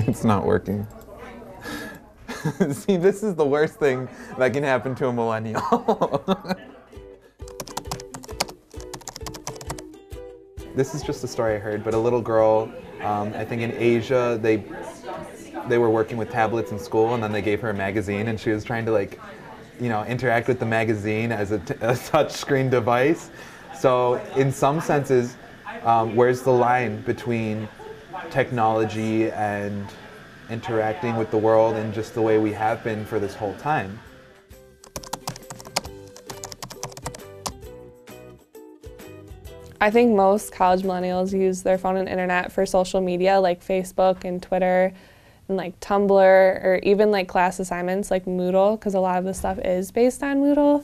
It's not working. See, this is the worst thing that can happen to a millennial. This is just a story I heard, but a little girl, I think in Asia, they were working with tablets in school, and then they gave her a magazine, and she was trying to, like, you know, interact with the magazine as a touchscreen device. So in some senses, where's the line between technology and interacting with the world in just the way we have been for this whole time? I think most college millennials use their phone and internet for social media like Facebook and Twitter and like Tumblr, or even like class assignments like Moodle, because a lot of the stuff is based on Moodle.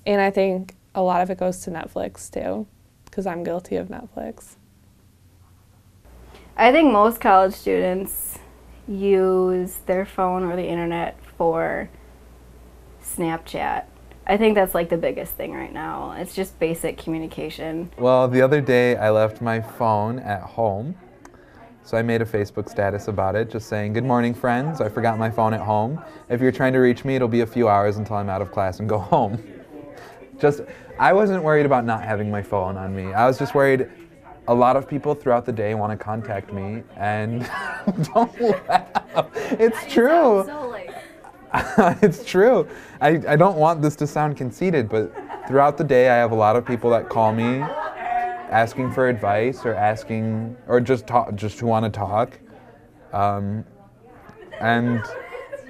And I think a lot of it goes to Netflix too, because I'm guilty of Netflix. I think most college students use their phone or the internet for Snapchat. I think that's like the biggest thing right now. It's just basic communication. Well, the other day I left my phone at home, so I made a Facebook status about it, just saying, "Good morning, friends. I forgot my phone at home. If you're trying to reach me, it'll be a few hours until I'm out of class and go home." I wasn't worried about not having my phone on me. I was just worried a lot of people throughout the day want to contact me, and don't laugh. It's true. It's true. I don't want this to sound conceited, but throughout the day I have a lot of people that call me asking for advice or just who want to talk. And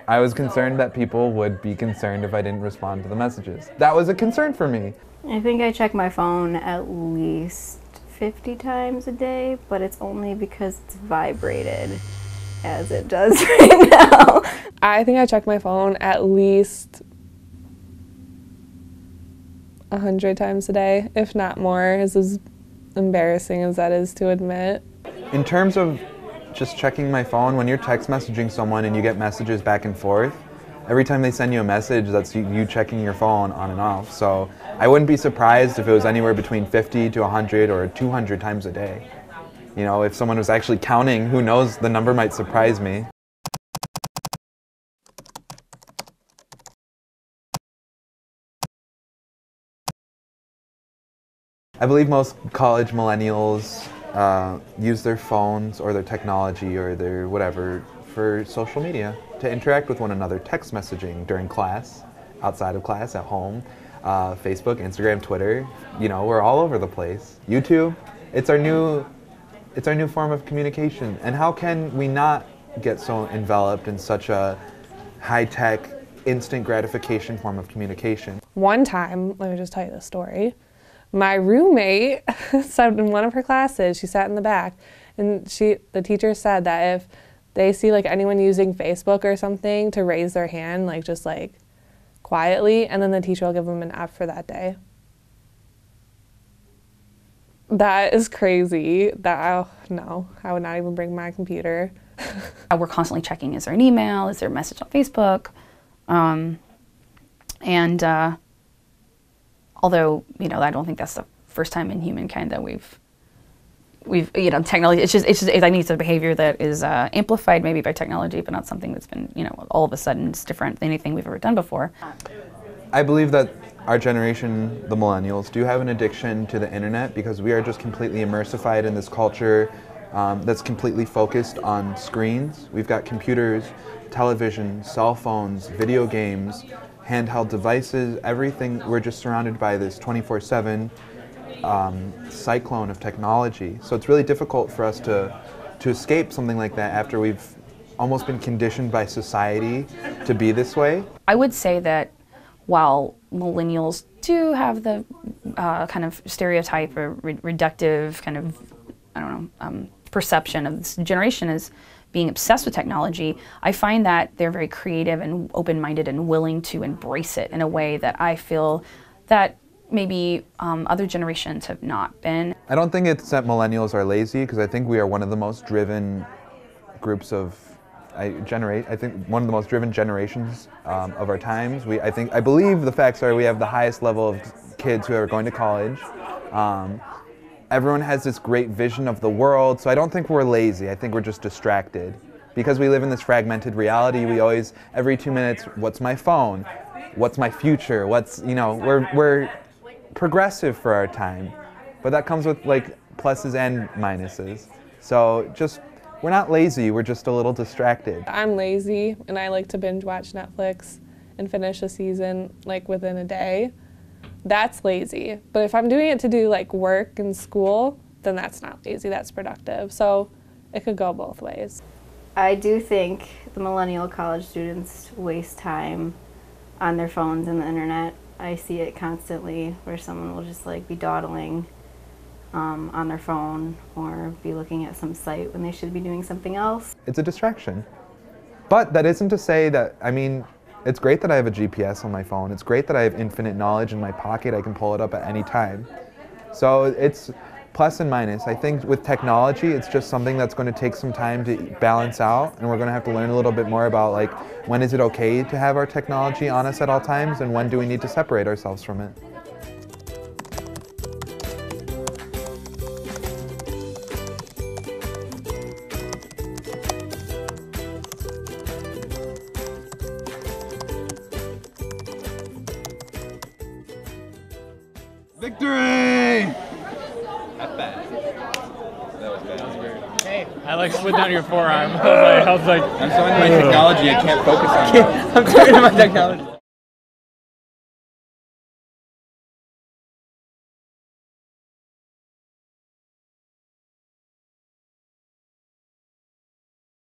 I was concerned that people would be concerned if I didn't respond to the messages. That was a concern for me. I think I check my phone at least 50 times a day, but it's only because it's vibrated as it does right now. I think I check my phone at least 100 times a day, if not more, as embarrassing as that is to admit. In terms of just checking my phone, when you're text messaging someone and you get messages back and forth, every time they send you a message, that's you checking your phone on and off. So I wouldn't be surprised if it was anywhere between 50 to 100 or 200 times a day. You know, if someone was actually counting, who knows, the number might surprise me. I believe most college millennials use their phones or their technology or their whatever for social media, to interact with one another, text messaging during class, outside of class, at home, Facebook, Instagram, Twitter. You know, we're all over the place. YouTube, it's our new form of communication. And how can we not get so enveloped in such a high-tech, instant gratification form of communication? One time, let me just tell you this story. My roommate said in one of her classes, she sat in the back, and the teacher said that if they see like anyone using Facebook or something, to raise their hand, like just like quietly, and then the teacher will give them an F for that day. That is crazy. No, I would not even bring my computer. We're constantly checking, is there an email, is there a message on Facebook? Although, you know, I don't think that's the first time in humankind that we've you know, technology, I mean, it's a behavior that is amplified maybe by technology, but not something that's been, you know, all of a sudden it's different than anything we've ever done before. I believe that our generation, the millennials, do have an addiction to the internet because we are just completely immersified in this culture that's completely focused on screens. We've got computers, television, cell phones, video games, handheld devices, everything. We're just surrounded by this 24/7 cyclone of technology. So it's really difficult for us to escape something like that after we've almost been conditioned by society to be this way. I would say that while millennials do have the kind of stereotype or reductive kind of, I don't know, perception of this generation as being obsessed with technology, I find that they're very creative and open-minded and willing to embrace it in a way that I feel that maybe other generations have not been. I don't think it's that millennials are lazy, because I think we are one of the most driven groups of, I think one of the most driven generations of our times. I believe the facts are we have the highest level of kids who are going to college. everyone has this great vision of the world, so I don't think we're lazy. I think we're just distracted. Because we live in this fragmented reality, we always, every 2 minutes, what's my phone? What's my future? We're progressive for our time. But that comes with like pluses and minuses. So we're not lazy, we're just a little distracted. I'm lazy and I like to binge watch Netflix and finish a season like within a day. That's lazy. But if I'm doing it to do like work and school, then that's not lazy, that's productive. So it could go both ways. I do think the millennial college students waste time on their phones and the internet. I see it constantly where someone will just like be dawdling on their phone or be looking at some site when they should be doing something else. It's a distraction. But that isn't to say that, I mean, it's great that I have a GPS on my phone. It's great that I have infinite knowledge in my pocket. I can pull it up at any time. So it's plus and minus. I think with technology, it's just something that's going to take some time to balance out, and we're going to have to learn a little bit more about like when is it okay to have our technology on us at all times, and when do we need to separate ourselves from it. Victory! That's bad. That was bad. Hey, I like slid down your forearm. I was like, I'm so into my technology, I can't focus on it. I'm talking about technology.